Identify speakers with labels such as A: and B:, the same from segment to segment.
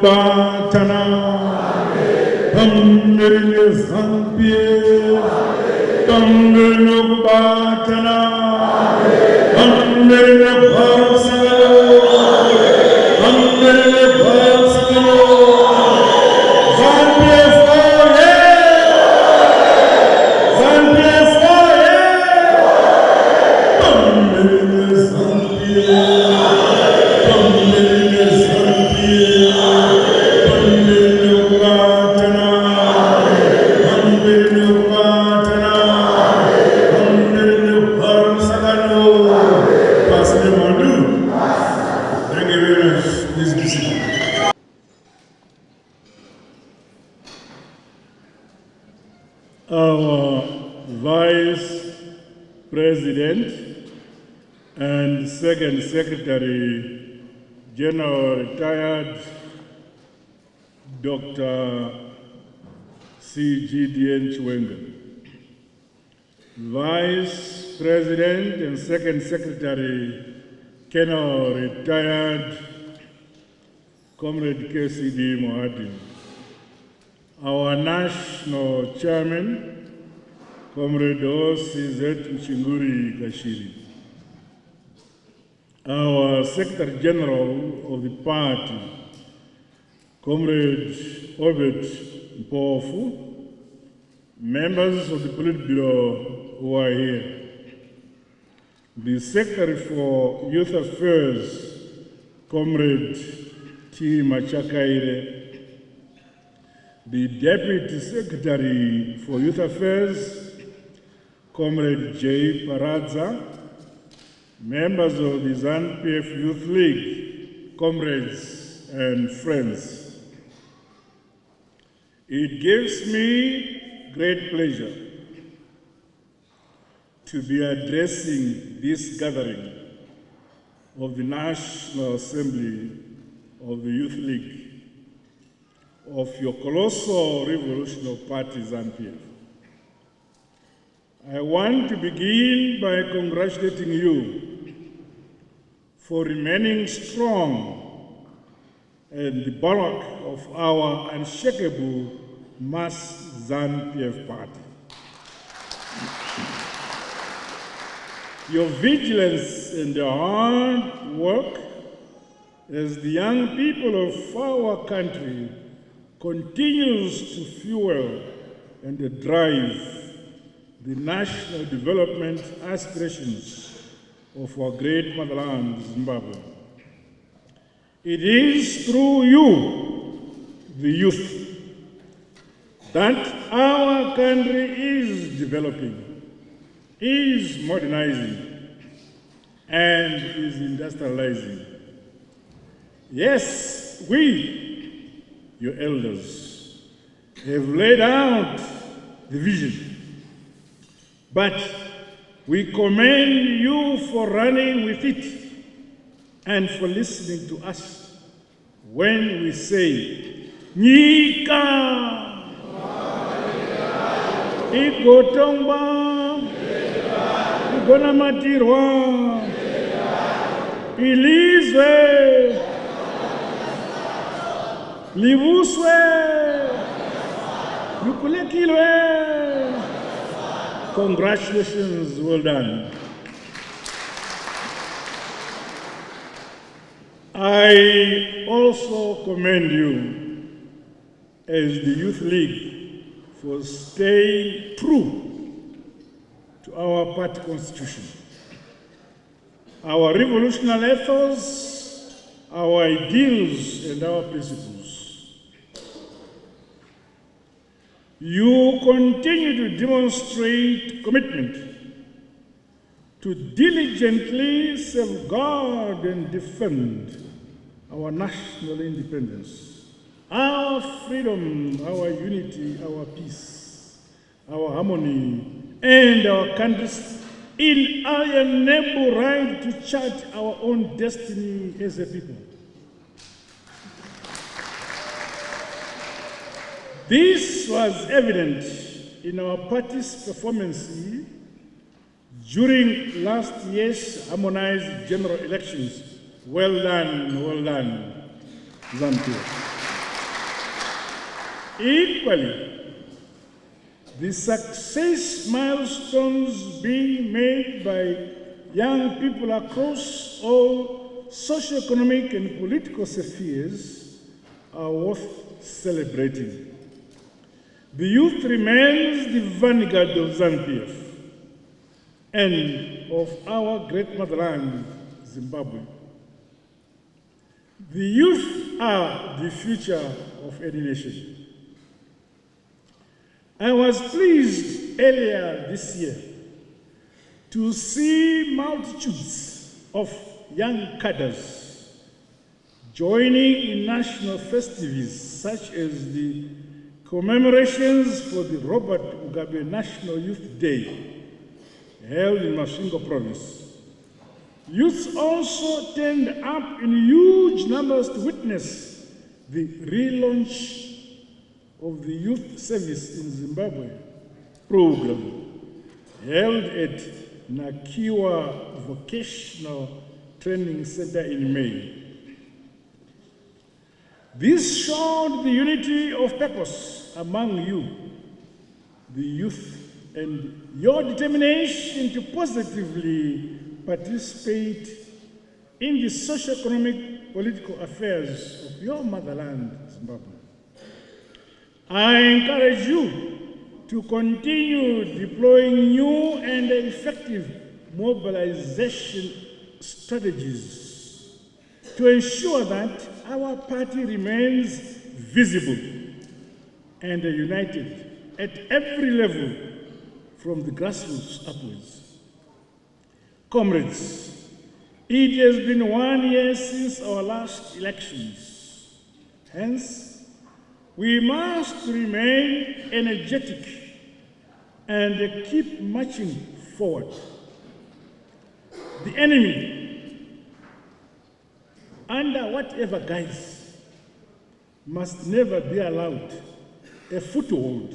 A: batana, Mthuli Ncube, Mthuli batana, Mthuli Our Vice President and Second Secretary General retired Dr. CGD Ncube, Vice President and Second Secretary General retired Comrade KCD Mohadi, our National Chairman, Comrade OCZ Mchinguri Kashiri, our Secretary General of the party, Comrade Obed Mpofu, members of the Politburo who are here, the Secretary for Youth Affairs, Comrade T. Machakaire, the Deputy Secretary for Youth Affairs, Comrade J. Paradza, members of the Zanu Pf Youth League, comrades and friends. It gives me great pleasure to be addressing this gathering of the National Assembly of the Youth League of your colossal revolutionary party, Zanu Pf. I want to begin by congratulating you for remaining strong and the bulwark of our unshakable mass Zanu Pf party. Your vigilance and your hard work as the young people of our country continues to fuel and drive the national development aspirations of our great motherland, Zimbabwe. It is through you, the youth, that our country is developing, is modernizing, and is industrializing. Yes, we, your elders, have laid out the vision, but we commend you for running with it and for listening to us when we say, Nika, Igotongba, Igonamatirwa, Ilizwe, Livuswe, Yukulekilwe. Congratulations, well done. I also commend you as the Youth League for staying true to our party constitution, our revolutionary ethos, our ideals, and our principles. You continue to demonstrate commitment to diligently safeguard and defend our national independence, our freedom, our unity, our peace, our harmony, and our country's inalienable right to chart our own destiny as a people. This was evident in our party's performance during last year's harmonized general elections. Well done, Zanu Pf. Equally, the success milestones being made by young people across all socio-economic and political spheres are worth celebrating. The youth remains the vanguard of Zanu Pf and of our great motherland, Zimbabwe. The youth are the future of any nation. I was pleased earlier this year to see multitudes of young cadres joining in national festivities such as the commemorations for the Robert Mugabe National Youth Day held in Masvingo province. Youths also turned up in huge numbers to witness the relaunch of the Youth Service in Zimbabwe program held at Nakiwa Vocational Training Center in May. This showed the unity of purpose among you, the youth, and your determination to positively participate in the socio-economic political affairs of your motherland, Zimbabwe. I encourage you to continue deploying new and effective mobilization strategies to ensure that our party remains visible and united at every level from the grassroots upwards. Comrades, it has been 1 year since our last elections. Hence, we must remain energetic and keep marching forward. The enemy, under whatever guise, must never be allowed a foothold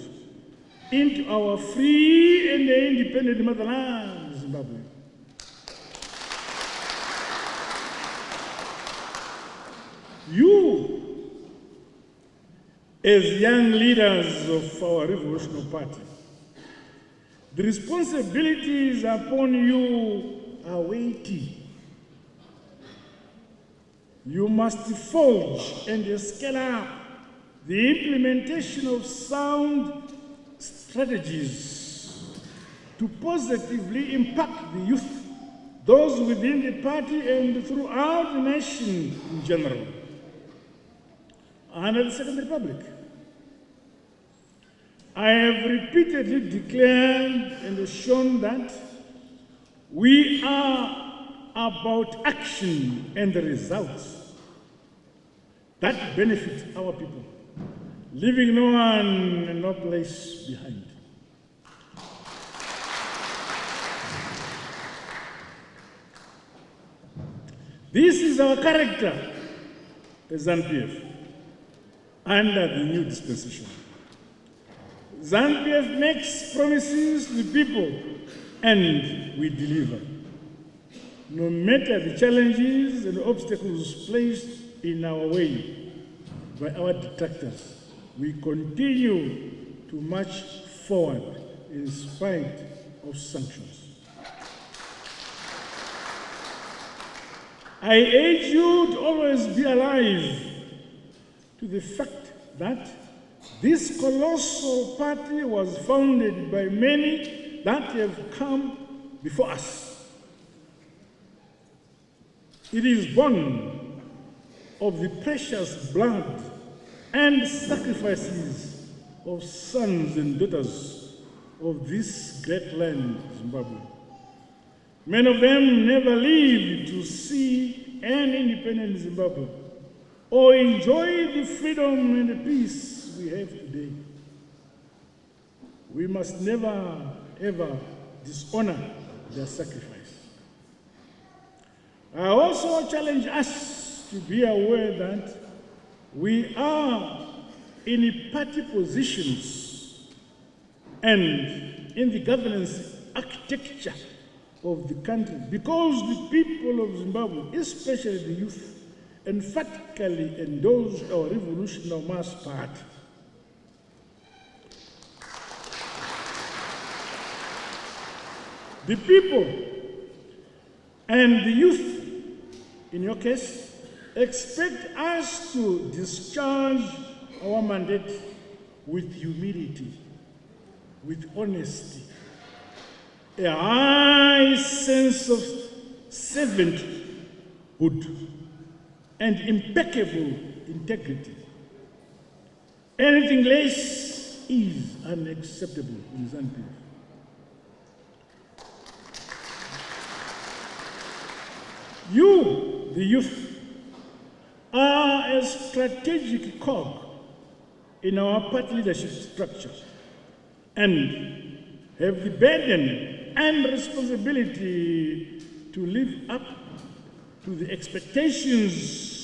A: into our free and independent motherland, Zimbabwe. You, as young leaders of our revolutionary party, the responsibilities upon you are weighty. You must forge and scale up the implementation of sound strategies to positively impact the youth, those within the party and throughout the nation in general. Under the Second Republic, I have repeatedly declared and shown that we are about action and the results that benefit our people, leaving no one and no place behind. This is our character as Zanu Pf under the new dispensation. Zanu Pf makes promises to people and we deliver. No matter the challenges and obstacles placed in our way by our detractors, we continue to march forward in spite of sanctions. I urge you to always be alive to the fact that this colossal party was founded by many that have come before us. It is born of the precious blood and sacrifices of sons and daughters of this great land, Zimbabwe. Many of them never lived to see an independent Zimbabwe or enjoy the freedom and the peace we have today. We must never, ever dishonor their sacrifice. I also challenge us to be aware that we are in party positions and in the governance architecture of the country because the people of Zimbabwe, especially the youth, emphatically endorse our revolutionary mass party. The people and the youth, in your case, expect us to discharge our mandate with humility, with honesty, a high sense of servanthood, and impeccable integrity. Anything less is unacceptable in Zanu Pf. You, the youth, are a strategic cog in our party leadership structure and have the burden and responsibility to live up to the expectations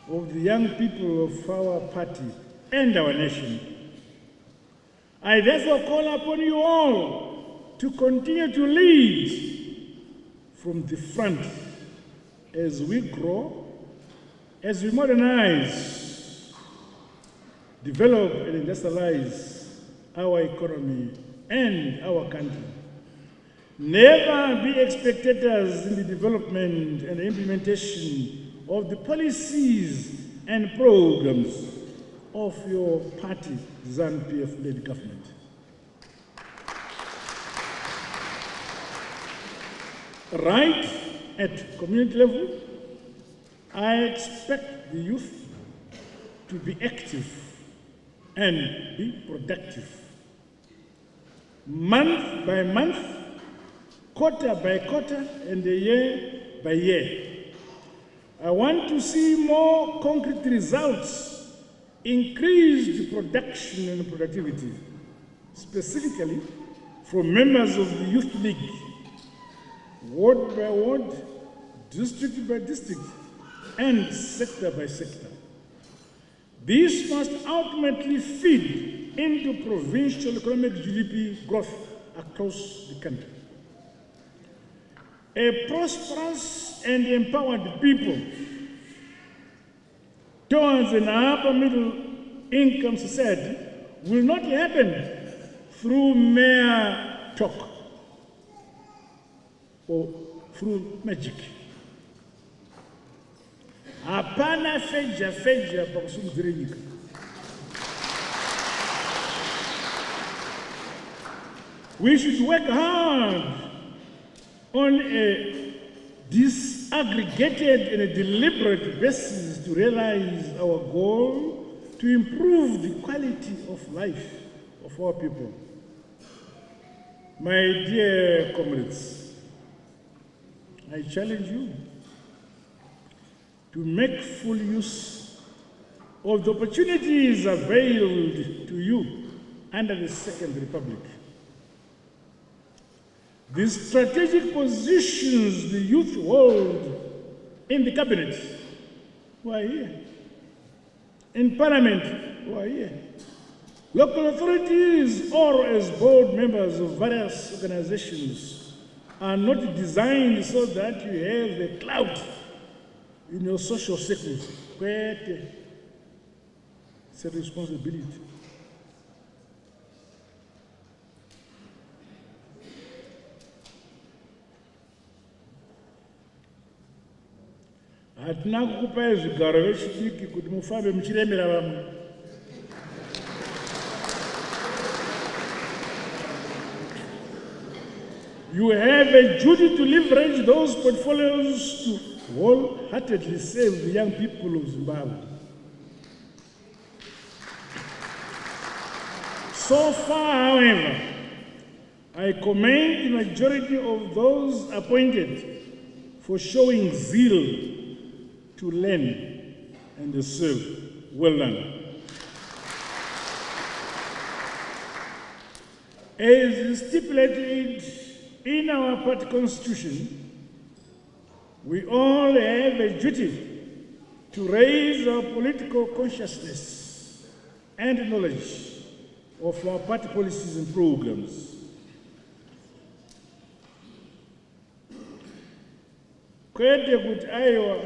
A: of the young people of our party and our nation. I therefore call upon you all to continue to lead from the front as we grow, as we modernize, develop and industrialize our economy and our country. Never be spectators in the development and implementation of the policies and programs of your party, Zanu Pf-led government. Right at community level, I expect the youth to be active and be productive. Month by month, quarter by quarter, and year by year. I want to see more concrete results, increased production and productivity, specifically from members of the Youth League, ward by ward, district by district, and sector by sector. This must ultimately feed into provincial economic GDP growth across the country. A prosperous and empowered people towards an upper middle income society will not happen through mere talk or through magic. Hapana feja pakusumudzira nyika. We should work hard on a disaggregated and a deliberate basis to realize our goal to improve the quality of life of our people. My dear comrades, I challenge you to make full use of the opportunities availed to you under the Second Republic. The strategic positions the youth hold in the cabinet, who are here, in parliament, who are here, local authorities, or as board members of various organizations, are not designed so that you have a clout in your social circles. It's a responsibility. Hatina kukupa zvigaro vechidiki kuti mufambe muchiremera vamwe. You have a duty to leverage those portfolios to wholeheartedly serve the young people of Zimbabwe. So far, however, I commend the majority of those appointed for showing zeal to learn and to serve. Well done. As stipulated in our party constitution, we all have a duty to raise our political consciousness and knowledge of our party policies and programs. Kwete kuti aiwa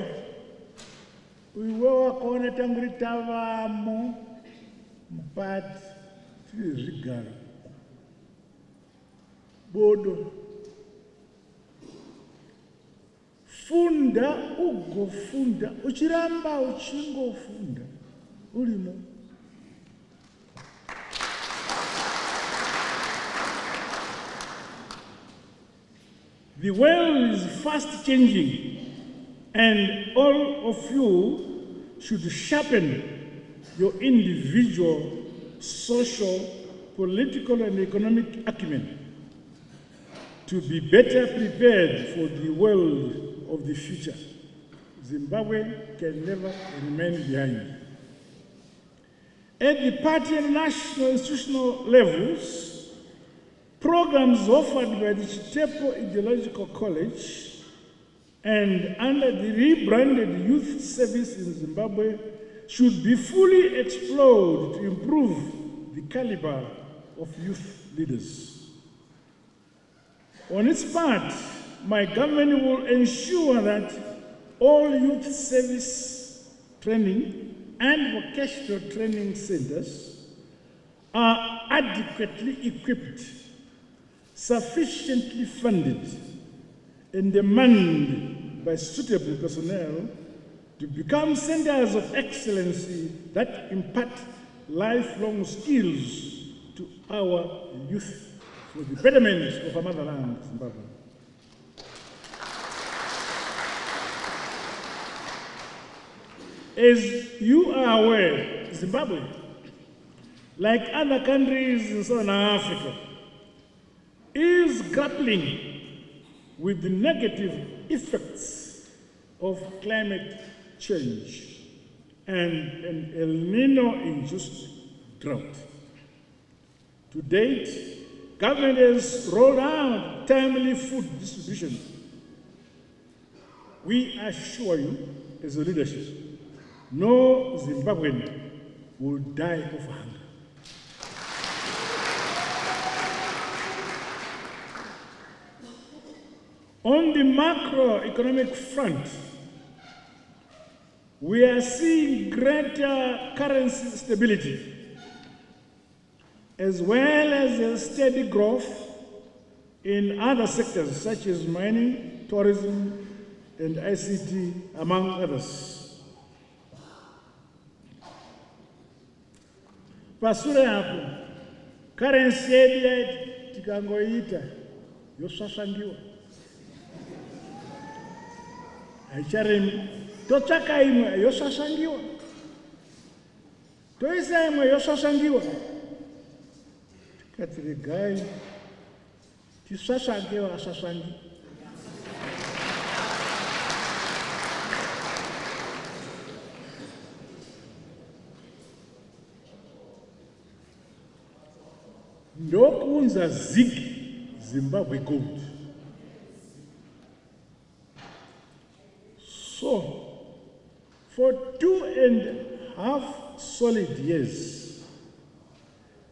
A: uiwe wakaona tangu ritavamo mupati tiri zvigaro bodo funda ugofunda uchiramba uchingofunda ulimo. The world is fast changing, and all of you should sharpen your individual, social, political, and economic acumen to be better prepared for the world of the future. Zimbabwe can never remain behind. At the party and national institutional levels, programs offered by the Chitepo Ideological College and under the rebranded Youth Service in Zimbabwe should be fully explored to improve the caliber of youth leaders. On its part, my government will ensure that all youth service training and vocational training centers are adequately equipped, sufficiently funded, and manned by suitable personnel to become centers of excellency that impart lifelong skills to our youth for the betterment of our motherland, Zimbabwe. As you are aware, Zimbabwe, like other countries in Southern Africa, is grappling with the negative effects of climate change and an El Nino-induced drought. To date, government has rolled out timely food distribution. We assure you, as a leadership, no Zimbabwean will die of hunger. On the macroeconomic front, we are seeing greater currency stability, as well as a steady growth in other sectors such as mining, tourism, and ICT, among others. Pasure hapo, currency yedu tikangoita yosvasangiwa. Haicharemi, totsvaka imwe yosvasangiwa. Toisa imwe yosvasangiwa. Tikati regai tisvasange vasvasangi. Ndokunza ZiG Zimbabwe Gold. So, for 2.5 solid years,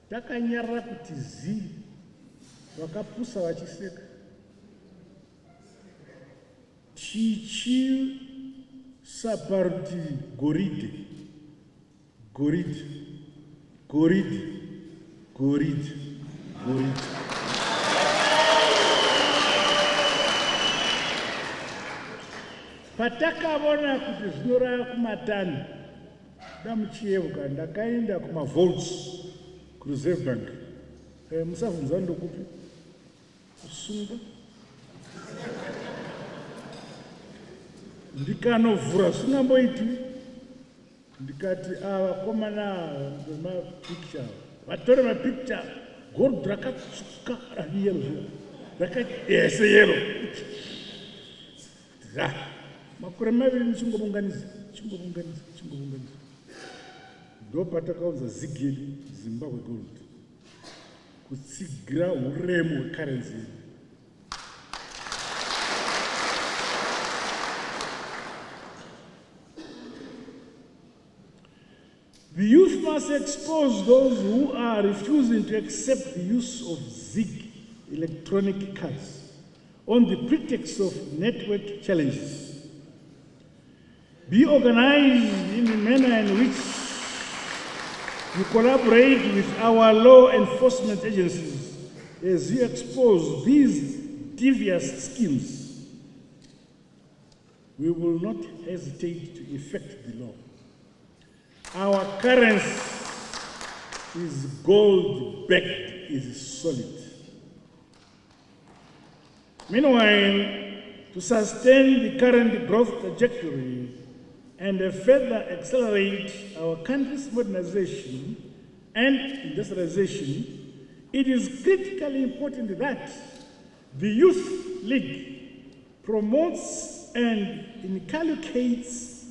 A: takanyarara kuti ZiG vakapusa vachiseka. Chichi saparuti goridhe, goridhe, goridhe, goridhe, goridhe. Patakavona kuti zvinoraya kumatani, damuchiyeuka ndakaenda kumavaults kureserve bank. Musabvunza ndokupi kusunga. Ndikanovhura singamboiti. Ndikati vakomana vemapicture vatore mapicture, gold rakatsuka rayero, rakati ese yero. Makore maviri nichingobunganidza. Ndopatakaudza ZiG Zimbabwe Gold kutsigira uremu hwekarenzi. The youth must expose those who are refusing to accept the use of ZiG electronic cards on the pretext of network challenges. Be organized in a manner in which you collaborate with our law enforcement agencies as you expose these devious schemes. we will not hesitate to effect the law. Our currency is gold-backed, is solid. Meanwhile, to sustain the current growth trajectory and further accelerate our country's modernization and industrialization, it is critically important that the Youth League promotes and inculcates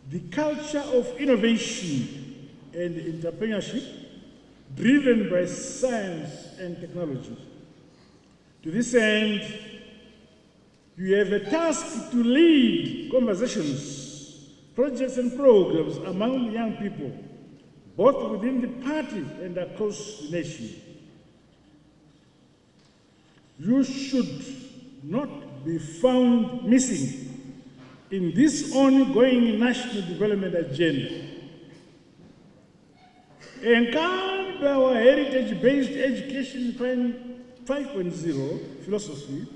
A: the culture of innovation and entrepreneurship driven by science and technology. To this end, you have a task to lead conversations, projects and programs among the young people, both within the party and across the nation. You should not be found missing in this ongoing national development agenda. Encountered by our heritage-based education 5.0 philosophy,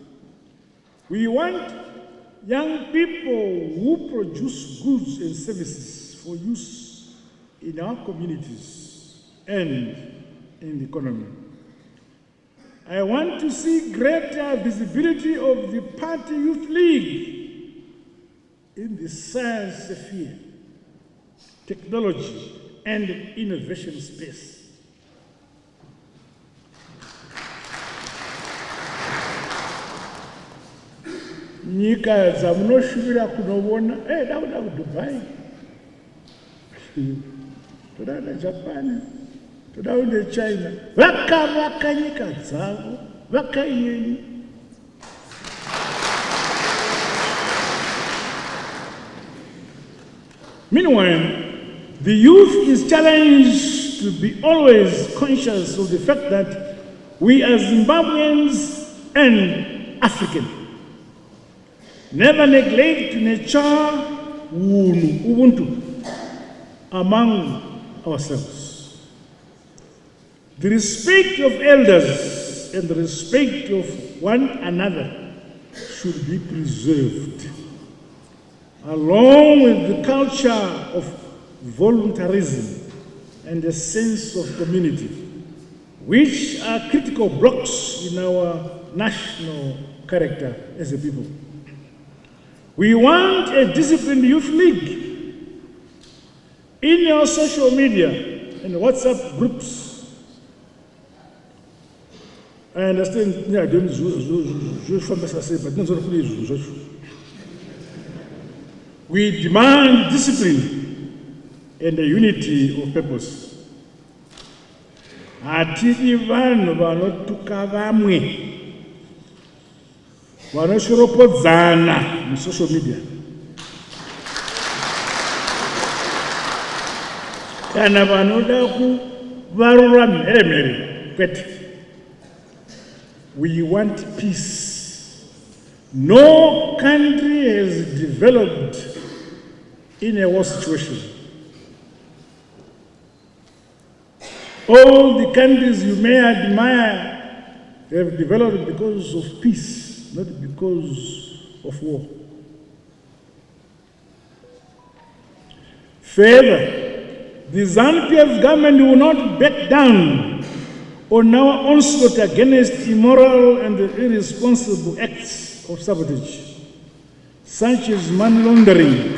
A: we want young people who produce goods and services for use in our communities and in the economy. I want to see greater visibility of the Party Youth League in the science sphere, technology, and innovation space. Nyika dzamunoshuvira kunoona, dauda kuDubai, toda neJapan, toda neChina, vakavaka nyika dzavo, vakaiyeni. Meanwhile, the youth is challenged to be always conscious of the fact that we as Zimbabweans and African never neglect to nurture Ubuntu among ourselves. The respect of elders and the respect of one another should be preserved, along with the culture of voluntarism and a sense of community, which are critical blocks in our national character as a people. We want a disciplined youth league. In your social media and WhatsApp groups, I understand, I don't but we demand discipline and a unity of purpose. Atidi vanhu vanotuka vamwe, vanoshoropodzana in social media. Kana vanoda kuvarura mheremhere kwete. We want peace. No country has developed in a war situation. All the countries you may admire have developed because of peace, not because of war. Further, the Zanu Pf government will not back down on our onslaught against immoral and irresponsible acts of sabotage, such as money laundering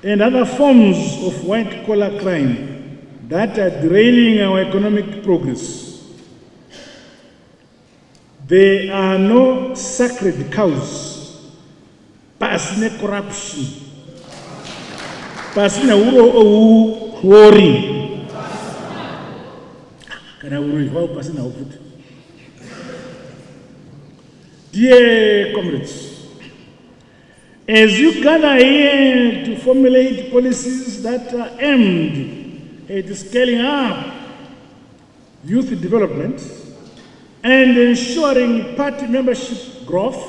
A: and other forms of white-collar crime that are derailing our economic progress. There are no sacred cows, pasine corruption, pasine uro worry. Dear comrades, as you gather here to formulate policies that are aimed at scaling up youth development and ensuring party membership growth,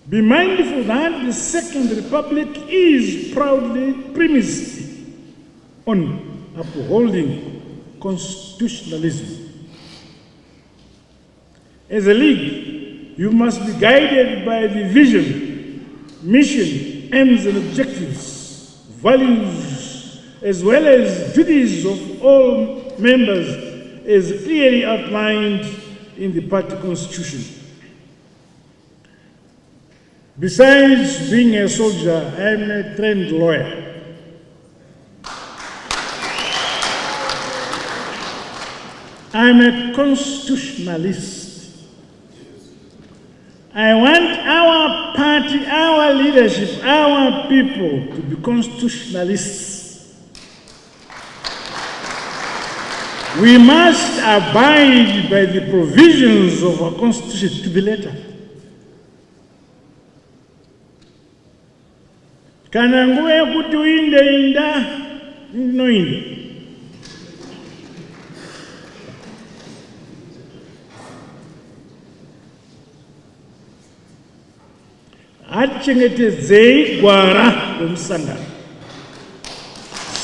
A: be mindful that the Second Republic is proudly premised on upholding constitutionalism. As a league, You must be guided by the vision, mission, aims and objectives, values, as well as duties of all members as clearly outlined in the party constitution. Besides being a soldier, I am a trained lawyer. I am a constitutionalist. I want our party, our leadership, our people to be constitutionalists. We must abide by the provisions of our constitution to the letter. Kana nguva yekuti uinde inda, inoinda. Achengetedzei gwara romusangano.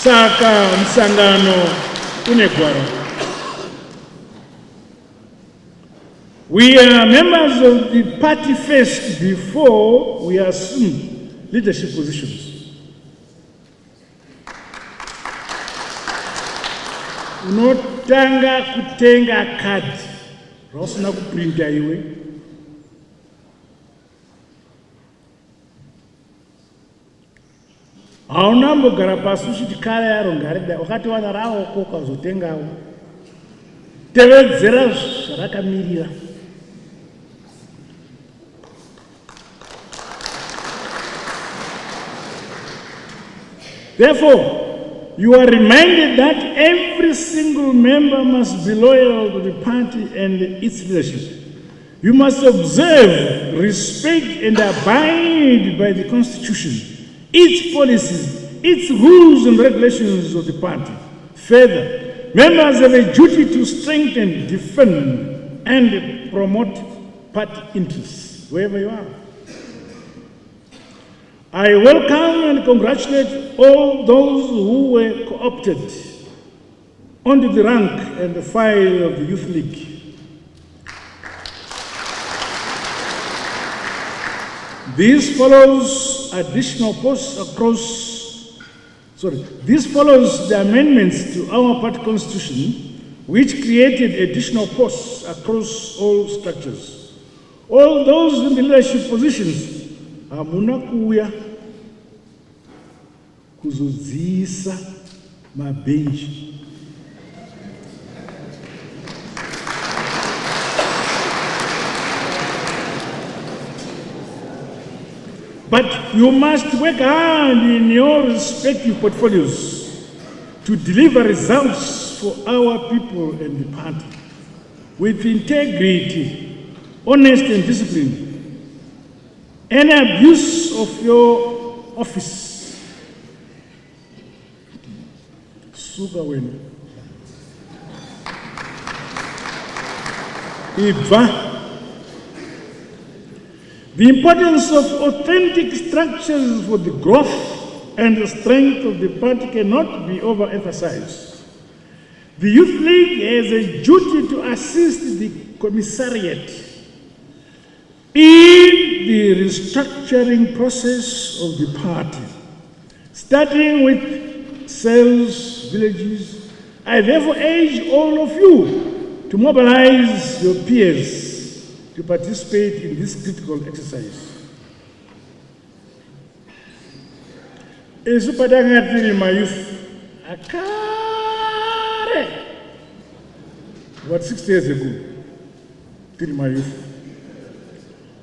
A: Saka musangano une gwara. We are members of the party first before we assume leadership positions. Unotanga kutenga kadi rausina kuprinta iwe. Hauna mbogara pasi uchiti kare yaro ngarida wakati wana rawo koka uzotengawo. Tevedzera zvakamirira. Therefore, you are reminded that every single member must be loyal to the party and its leadership. You must observe, respect, and abide by the Constitution, its policies, its rules and regulations of the party. Further, members have a duty to strengthen, defend, and promote party interests, wherever you are. I welcome and congratulate all those who were co-opted onto the rank and the file of the Youth League. This follows additional posts this follows the amendments to our party constitution, which created additional posts across all structures. All those in the leadership positions hamuna kuya kuzodzisa mabenchi. But you must work hard in your respective portfolios to deliver results for our people and the party with integrity, honesty and discipline. Any abuse of your office, suga wena. The importance of authentic structures for the growth and the strength of the party cannot be overemphasized. The Youth League has a duty to assist the commissariat in the restructuring process of the party, starting with cells, villages. I therefore urge all of you to mobilize your peers to participate in this critical exercise. My youth, about 6 years ago, my youth.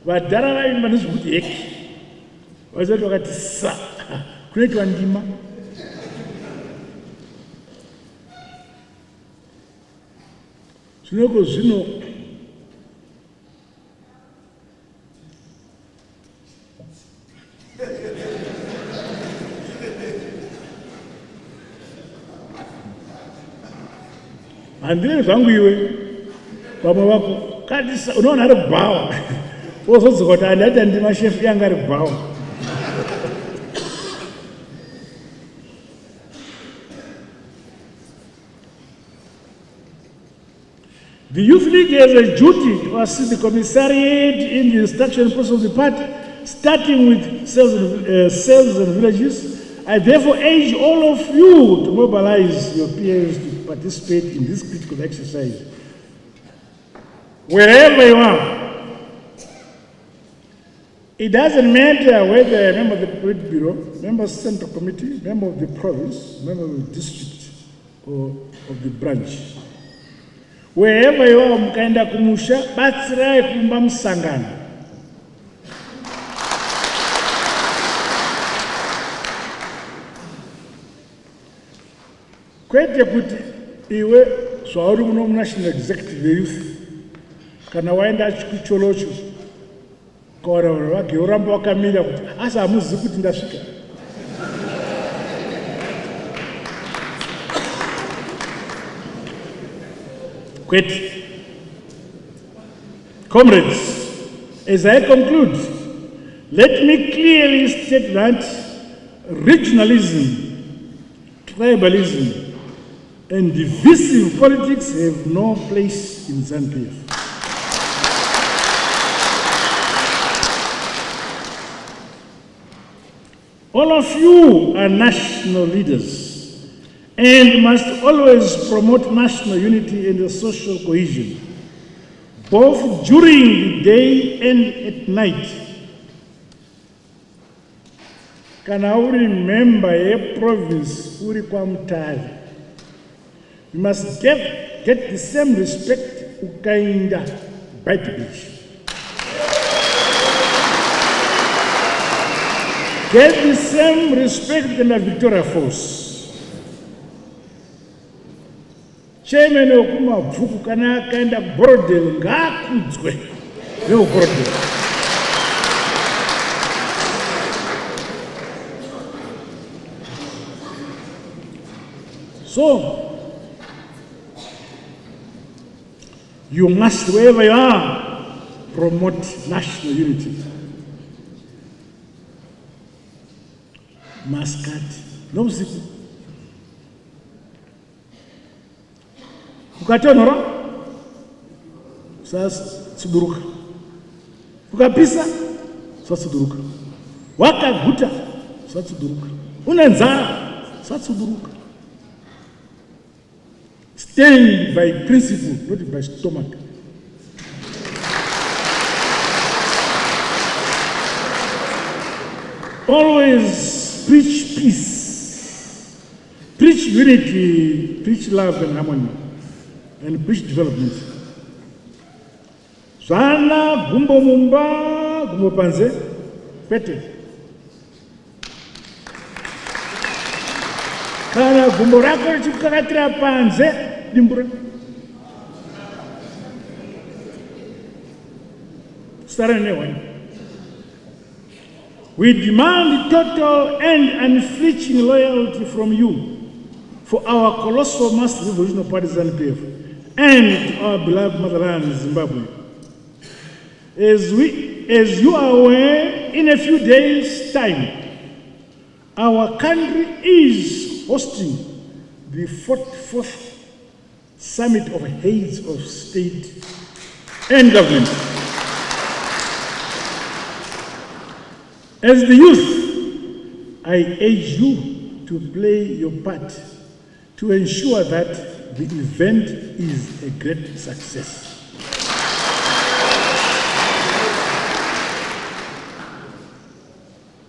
A: But Darara in Manus Butik was that what sa create one dima. Sunoko Zuno and then Zanguiwe, Pamawako, Kadis, unaona hata bawa. Woso zikota hata ndima chef yangu ari bawa. The Youth League has a duty to assist the commissariat in the instruction process of the party, starting with cells and villages. I therefore urge all of you to mobilize your peers to participate in this critical exercise. Wherever you are, it doesn't matter whether a member of the Politburo, member of the Central Committee, member of the province, member of the district, or of the branch. Wherever you are, mukaenda kumusha, batsirai kumba msangano. Kwete kuti iwe swauri muno national executive youth kana waenda chikucholocho kora wage uramba wakamira kuti asa amuzi kuti ndasvika. Kwete. Comrades, as I conclude, let me clearly state that regionalism, tribalism, and divisive politics have no place in Zanu Pf. All of you are national leaders and must always promote national unity and social cohesion, both during the day and at night. Kana uri member ye province uri kwa Mtali, you must get the same respect ukainda Bright Beach. Get the same respect in the Victoria Falls. Chairman okuma bvuku kana akaenda Borodel ngakudzwe leo Borodel. So you must, wherever you are, promote national unity. Muscat, no ziku. Ukatonora, sasa suduruka. Ukapisa, sasa suduruka. Wakaguta, sasa suduruka. Unenzara, sasa suduruka. Stand by principle, not by stomach. Always preach peace, preach unity, preach love and harmony, and preach development. Sana gumbo mumba, gumbo panze, pete. Kana gumbo rako chukakatira panze, dimbura. Stara newan. We demand total and unflinching loyalty from you for our colossal mass revolutionary party Zanu Pf and our beloved motherland Zimbabwe. As you are aware, in a few days' time, our country is hosting the 44th Summit of Heads of State and Government. As the youth, I urge you to play your part to ensure that the event is a great success.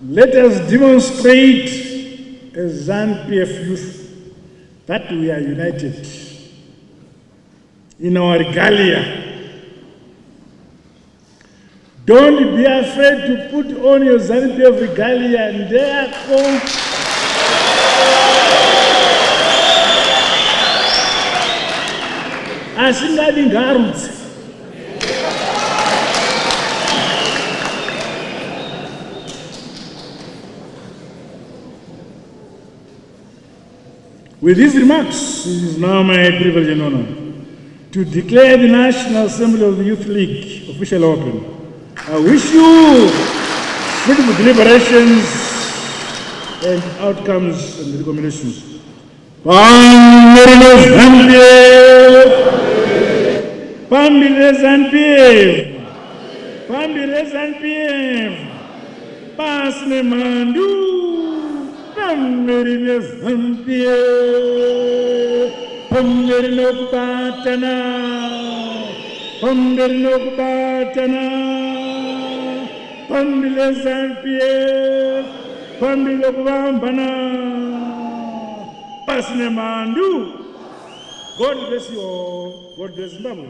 A: Let us demonstrate as Zanu Pf youth that we are united in our regalia. Don't be afraid to put on your Zanu Pf regalia and therefore asingadi ngarutse. With these remarks, it is now my privilege and honor to declare the National Assembly of the Youth League officially open. I wish you fruitful deliberations and outcomes and recommendations. Phambili Zanu Pf. Phambili Zanu Pf. Pasne mandu. Phambili Zanu Pf. Phambili lokupatana. Phambili lokupatana. Phambili Zanu Pf. Phambili lokubambana. Pasne mandu. God bless you all. God bless Zimbabwe.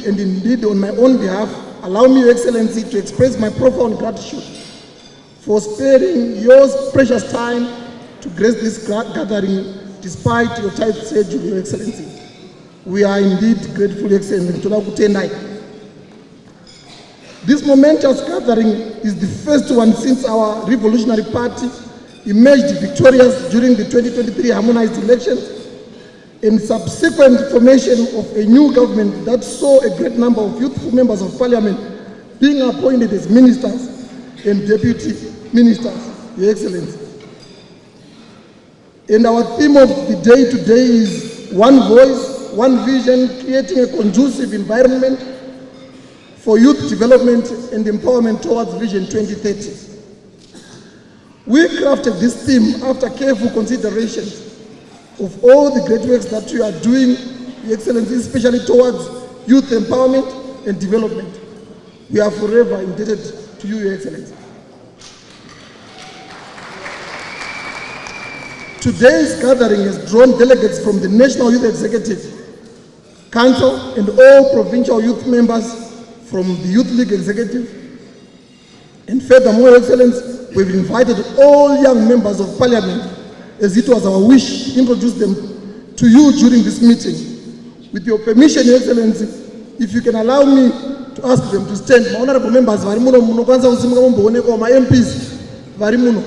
B: And indeed, on my own behalf, allow me, Your Excellency, to express my profound gratitude for sparing your precious time to grace this gathering despite your tight schedule, Your Excellency. We are indeed grateful, Your Excellency. This momentous gathering is the first one since our revolutionary party emerged victorious during the 2023 harmonized elections and subsequent formation of a new government that saw a great number of youthful members of parliament being appointed as ministers and deputy ministers, Your Excellency. And our theme of the day today is one voice, one vision, creating a conducive environment for youth development and empowerment towards Vision 2030. We crafted this theme after careful consideration of all the great works that you are doing, Your Excellency, especially towards youth empowerment and development. We are forever indebted to you, Your Excellency. Today's gathering has drawn delegates from the National Youth Executive Council and all provincial youth members from the Youth League Executive. And furthermore, Your Excellency, we've invited all young members of Parliament, as it was our wish to introduce them to you during this meeting. With your permission, Your Excellency, if you can allow me to ask them to stand. My honorable members, varimuno muno kwanza usimuka mboneko ma MPs varimuno.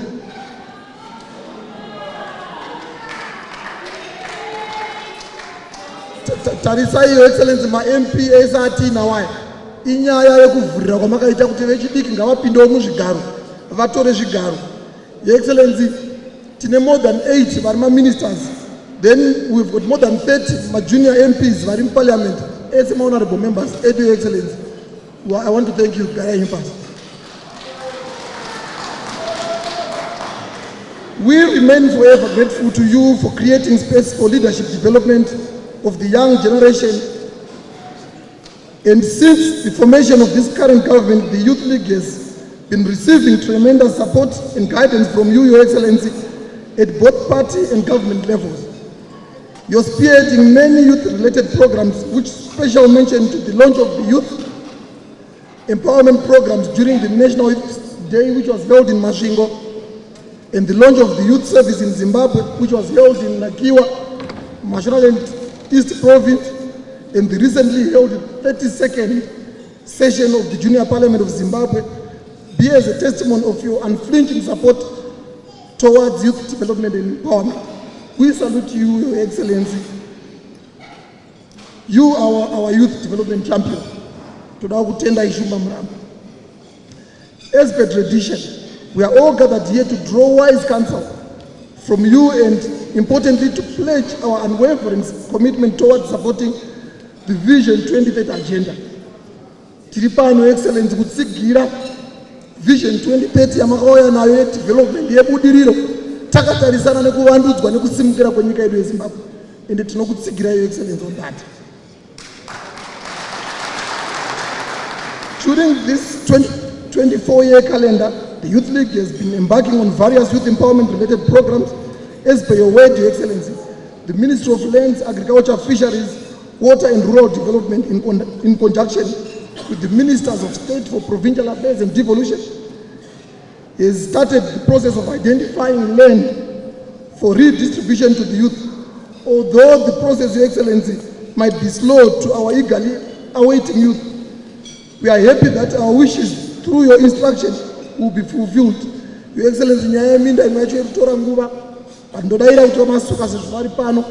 B: Tarisai, Your Excellency, ma MP SAT na why. Inyaya yekuvhurira kwamakaita kuti vechidiki ngavapindewo muzvigaro vatore zvigaro. Your Excellency, tine more than 8 varima ministers, then we've got more than 30 junior MPs varim parliament as honorable members. Your Excellency, I want to thank you. We remain forever grateful to you for creating space for leadership development of the young generation. And since the formation of this current government, the Youth League has been receiving tremendous support and guidance from you, Your Excellency, at both party and government levels. You're spearheading many youth-related programs, which special mention to the launch of the youth empowerment programs during the National Youth Day, which was held in Masvingo, and the launch of the youth service in Zimbabwe, which was held in Nakiwa, Mashonaland East Province, and the recently held 32nd session of the Junior Parliament of Zimbabwe, bears a testimony of your unflinching support towards youth development and empowerment. We salute you, Your Excellency. You are our youth development champion. As per tradition, we are all gathered here to draw wise counsel from you and, importantly, to pledge our unwavering commitment towards supporting the Vision 2030 agenda. Tiripano, Your Excellency, kutsigira Vision 2030 yamakauya nayo development yebudiriro takatarisana nekuvandudzwa nekusimukira kwenyika yedu yeZimbabwe, ende tinokutsigira, Your Excellency, on that. During this 24-year calendar, the Youth League has been embarking on various youth empowerment related programs. As per your word, Your Excellency, the Ministry of Lands, Agriculture, Fisheries, Water and Rural Development, in conjunction with the Ministers of State for Provincial Affairs and Devolution, has started the process of identifying land for redistribution to the youth. Although the process, Your Excellency, might be slow to our eagerly awaiting youth, We are happy that our wishes through your instruction will be fulfilled. Your Excellency, nyaya minda imwacho iritora nguva, ndodaira kuti vamasuka sezvari pano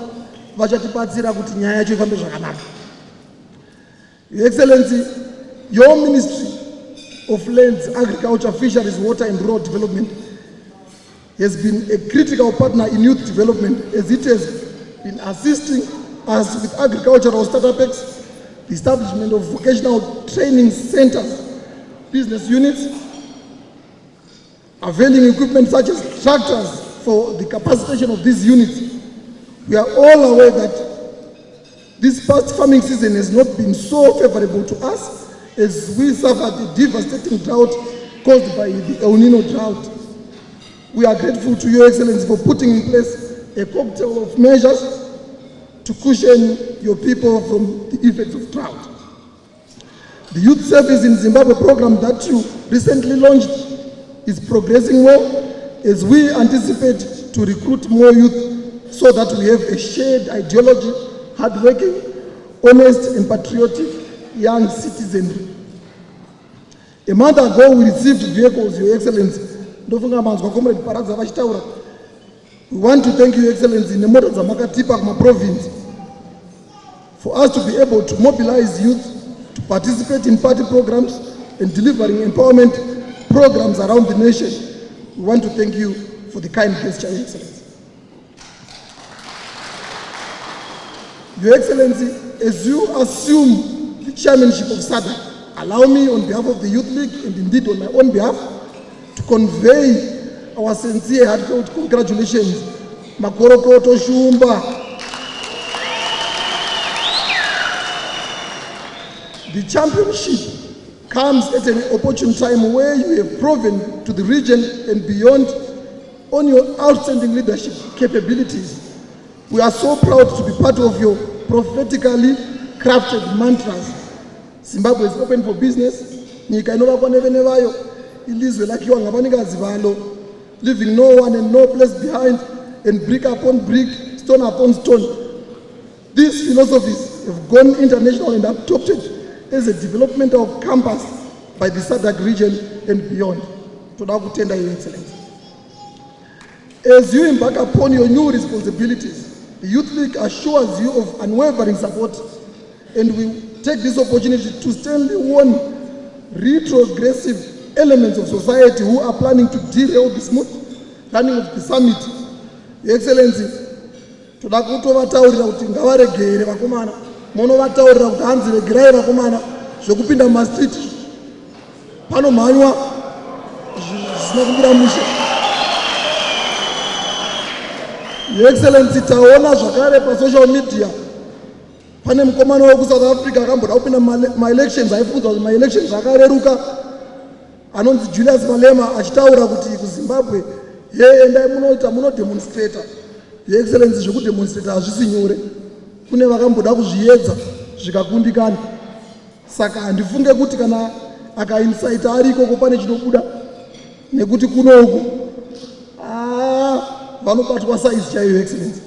B: vachatibatsira kuti nyaya yacho ifambe zvakanaka. Your Excellency, your Ministry of Lands, Agriculture, Fisheries, Water and Rural Development has been a critical partner in youth development, as it has been assisting us with agricultural startups, the establishment of vocational training centers, business units, availing equipment such as tractors for the capacitation of these units. We are all aware that this past farming season has not been so favorable to us, as we suffered a devastating drought caused by the El Nino drought. We are grateful to Your Excellency for putting in place a cocktail of measures to cushion your people from the effects of drought. The Youth Service in Zimbabwe program that you recently launched is progressing well, as we anticipate to recruit more youth so that we have a shared ideology, hardworking, honest and patriotic young citizenry. A month ago we received vehicles, Your Excellency. We want to thank you, Excellency, in the models of Makatipa province, for us to be able to mobilize youth to participate in party programs and delivering empowerment programs around the nation. We want to thank you for the kind gesture, Your Excellency. Your Excellency, as you assume the chairmanship of SADC, allow me on behalf of the Youth League and indeed on my own behalf to convey our sincere heartfelt congratulations. Makorokoto Shumba. The championship comes at an opportune time where you have proven to the region and beyond on your outstanding leadership capabilities. We are so proud to be part of your prophetically crafted mantras. Zimbabwe is open for business. Nyika inova kwanevenevayo. Ilizwe lakiwa ngabanikazi balo, leaving no one and no place behind, and brick upon brick, stone upon stone. These philosophies have gone international and adopted as a developmental compass by the SADC region and beyond. Todakutenda, Your Excellency. As you embark upon your new responsibilities, the Youth League assures you of unwavering support, and we take this opportunity to sternly warn retrogressive elements of society who are planning to derail the smooth running of the summit. Your Excellency, todakutovataurira kuti ngavaregere vakomana, monovataurira kuti hanzi regerai vakomana, zvekupinda mumastreet panomhanywa zvisina kumbira mushe. Your Excellency, taona zvakare pasocial media pane mukomana wekusouth Africa akamboda kupinda ma-elections, aifunzwa kuti ma-elections akareruka, anonzi Julius Malema achitaura kuti kuZimbabwe endai munodemonstrata. Your Excellency, zvekudemonstrata hazvisi nyore, kune vakamboda kuzviedza zvikakundikana. Saka handifunge kuti kana akainsaita ariko pane chinobuda, nekuti kunoku vanobatwa saizi chaiyo, Your Excellency.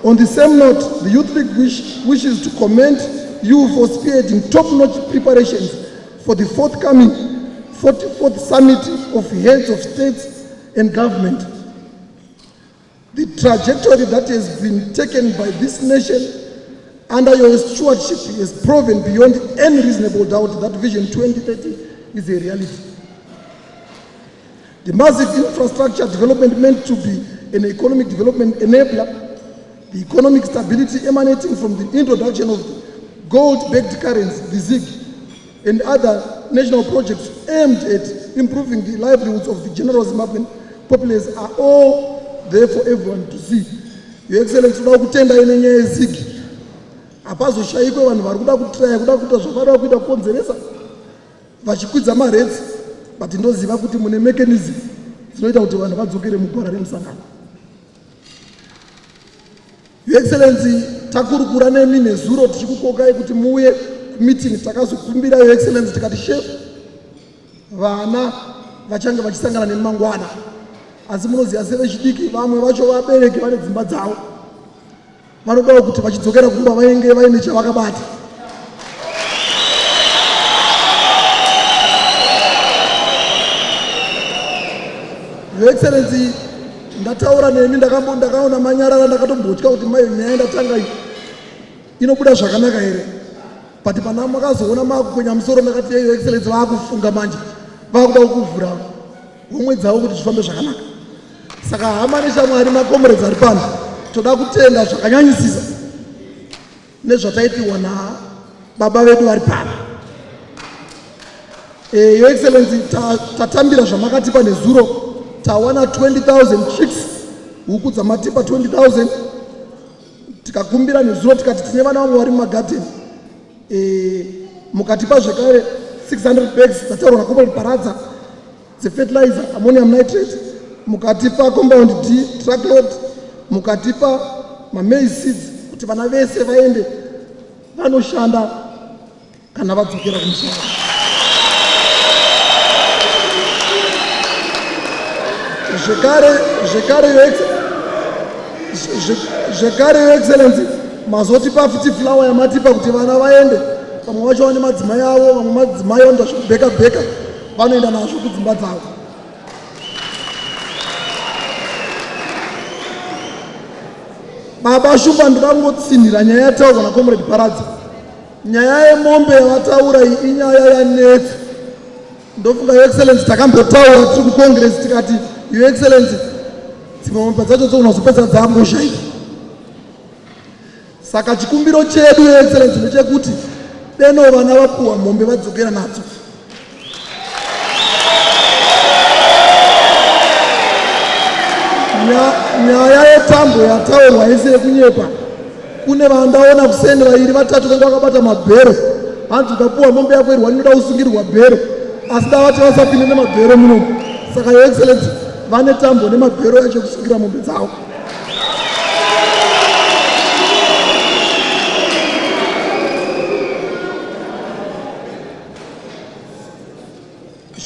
B: On the same note, the Youth League wishes to commend you for spearheading top-notch preparations for the forthcoming 44th Summit of Heads of States and Government. The trajectory that has been taken by this nation under your stewardship has proven beyond any reasonable doubt that Vision 2030 is a reality. The massive infrastructure development meant to be an economic development enabler, the economic stability emanating from the introduction of gold-backed currency, the ZiG, and other national projects aimed at improving the livelihoods of the general Zimbabwean populace are all there for everyone to see. Your Excellency, toda kutenda inenyaya yeZiG. Hapazoshaikwe vanhu vari kuda kutraya kuda kuita zvavarava kuita kukonzeresa vachikwidza maretsi, but ndoziva kuti mune mechanism dzinoita kuti vanhu vadzokere mugwara remusangano. Your Excellency, takurukura nemi nezuro tichikukokai kuti muuye meeting takazokumbira Your Excellency tikati chef vana vachange vachisangana nemangwana, asi munoziva sevechidiki vamwe vacho vabereki vane dzimba dzavo. vanoda kuti vachidzokera kumba vainge vaine chavakabata. Your Excellency, ndataura nemi ndakaona manyarara ndakatombotya kuti mai nyaya ndatanga inobuda zvakanaka here. But pana makazoona makukwenya musoro ndakati Your Excellency vakufunga manje vakuda kukuvhura homwe dzavo kuti zvifambe zvakanaka. Saka hama neshamwari makomrades ari pano toda kutenda zvakanyanyisisa nezvataitiwa nababa vedu vari pano. Your Excellency, tatambira zvamakatipa nezuro tawana 20,000 chicks, huku dzamatipa 20,000, tikakumbira nezuro tikati tine vana vamwe vari mumagadheni. Mukatipa zvekare 600 bags dzataurwa nakomrade Paradza dzefertilizer ammonium nitrate, mukatipa compound D truckload, mukatipa mamaize seeds kuti vana vese vaende vanoshanda kana vadzokera kumushanda. Zvekare Your Excellency, mazotipa futi flower yamatipa kuti vana vaende vamwe vacho vane madzimai avo, vamwe madzimai vandoda zvekubheka bheka vanoenda nazvo kudzimba dzavo. Baba Shumba, ndoda kungotsinhira nyaya yataurwa nakomrade Paradza. Nyaya yemombe yavataura iyi inyaya yanetsa. Ndofunga Your Excellency takambotaura tiri kuCongress tikati Your Excellency dzimwe mombe dzacho dzounazopedza dzamboshaika. Saka chikumbiro chedu Your Excellency ndechekuti deno vana vapuwa mombe vadzokera nadzo. Nyaya yetambo yataurwa ese yekunyepa, kune vandaona kuseni vairi vatatu vanga vakabata mabhero, hanzi ukapuwa mombe yako irwa inoda kusungirwa bhero, asi davati vasapinde nemabhero munomu. Saka Your Excellency vane tambo nemabhero yacho kusungira mombe dzavo.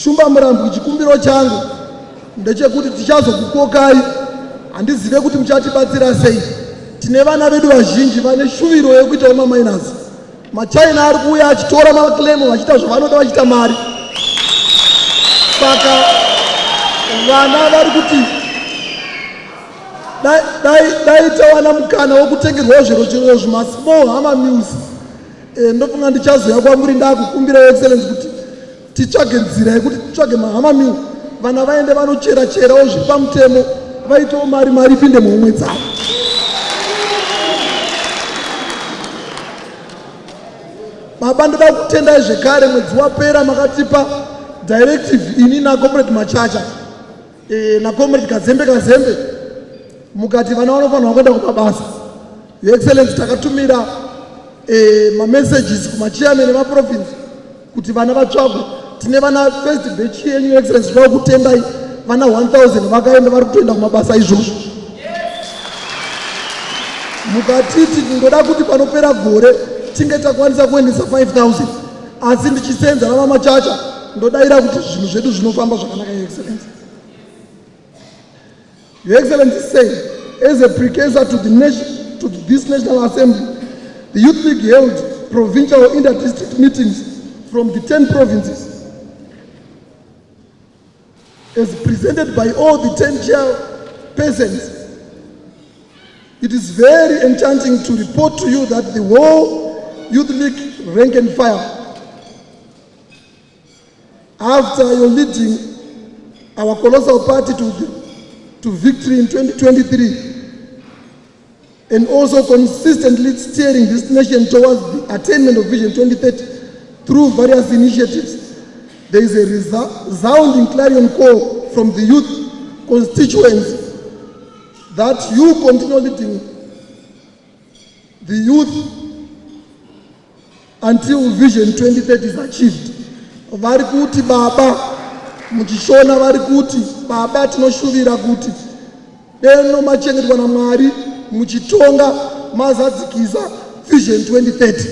B: Shumba Murambo, chikumbiro changu ndechekuti tichazokukokai, handizive kuti muchatibatsira sei. Tine vana vedu vazhinji vane shuviro yekuita mamainers. Machina ari kuuya achitora maclaim vachiita zvavanoda vachiita mari. Saka vana vari kuti dai tawana mukana wokutengerwa zviro zvimasmall hama mills. Ndofunga ndichazoya kwamuri ndakukumbira Your Excellency kuti titsvage nzira yekuti titsvage mahama mill vana vaende vanochera-cherawo zvipamutemo vaitewo mari ipinde muhomwe dzavo. Baba, ndoda kutendai zvekare mwedzi wapera makatipa directive ini naComrade Machacha naComrade Kazembe mukati vana vanofanirwa kuenda kumabasa. Your Excellency, takatumira mamessages kumachairman emaprovince kuti vana vatsvagwe. Tine vana first batch yenyu Your Excellency, ndoda kutendai vana 1,000 vakaenda vari kutoenda kumabasa izvozvo. Mukatiti ndoda kuti panopera gore tinge takwanisa kuendesa 5,000, asi ndichisenza vana Machacha ndodaira kuti zvinhu zvedu zvinofamba zvakanaka. Your Excellency, Your Excellency said, as a precursor to this National Assembly, the Youth League held provincial inter-district meetings from the 10 provinces. As presented by all the 10 chairpersons, it is very enchanting to report to you that the whole Youth League rank and file, after your leading our colossal party to victory in 2023, and also consistently steering this nation towards the attainment of Vision 2030 through various initiatives, there is a resounding clarion call from the youth constituents that you continue leading the youth until Vision 2030 is achieved. Vari kuti baba muchishona, vari kuti baba tinoshuvira kuti deno machengetwa naMwari muchitonga mazadzikisa Vision 2030.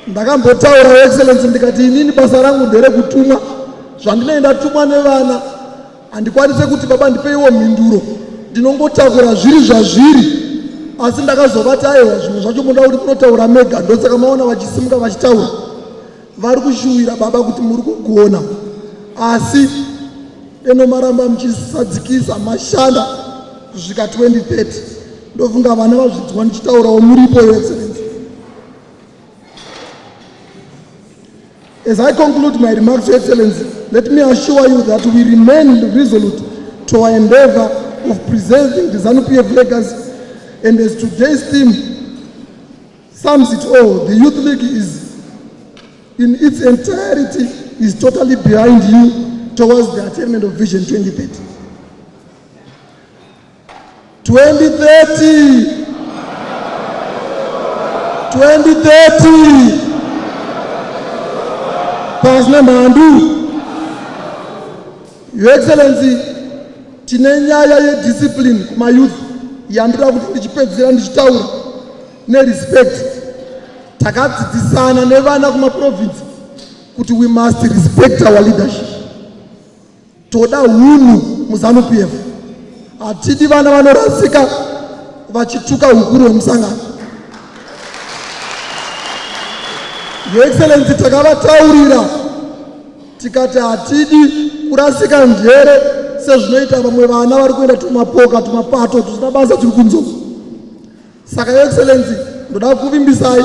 B: Ndakambotaura Your Excellency ndikati inini basa rangu ndere kutumwa zvandinoenda tumwa nevana handikwanise kuti baba ndipeiwo mhinduro, ndinongotakura zviri zvazviri, asi ndakazovati aiwa zvimwe zvacho muda kuti munotaura mega, ndosaka maona vachisimuka vachitaura. Vari kushuwira baba kuti muri kugona, asi enomaramba muchisadzikisa mashanda kusvika 2030. Ndofunga vana vazvidzwa ndichitaurawo muripo, Your Excellency. As I conclude my remarks, Your Excellency, let me assure you that we remain resolute to our endeavor of preserving the Zanu Pf legacy, and as today's theme sums it all, the Youth League is, in its entirety, is totally behind you towards the attainment of Vision 2030. 2030! 2030! Pasna Mandu! Your Excellency, tine nyaya ye discipline kuma youth yandira kuti ndichipedzera ndichitaura ne respect. Takadzidzisana nevana kuma province kuti we must respect our leadership. Toda hunhu muZanu Pf. Hatidi vana vanorasika vachituka hukuru hwemusangano. Your Excellency, takavataurira tikati hatidi kurasika njere sezvinoita vamwe vana vari kuenda tumapoka tumapato tusina basa tiri kunzo. Saka Your Excellency, ndoda kuvimbisai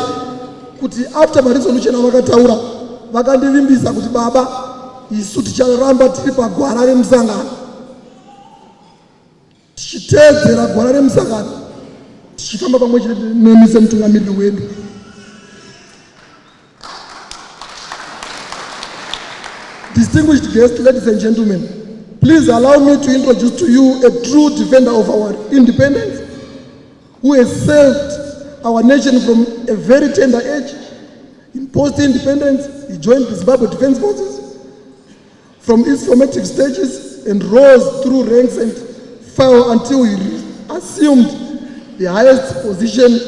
B: kuti after maresolution avakataura vakandivimbisa kuti baba isu ticharamba tiri pagwara remusangano, tichiteedzera gwara remusangano, tichifamba pamwe chete nemise mutungamiriri wedu. Distinguished guests, ladies and gentlemen, please allow me to introduce to you a true defender of our independence, who has served our nation from a very tender age. In post-independence, he joined the Zimbabwe Defense Forces from its formative stages and rose through ranks and fell until he assumed the highest position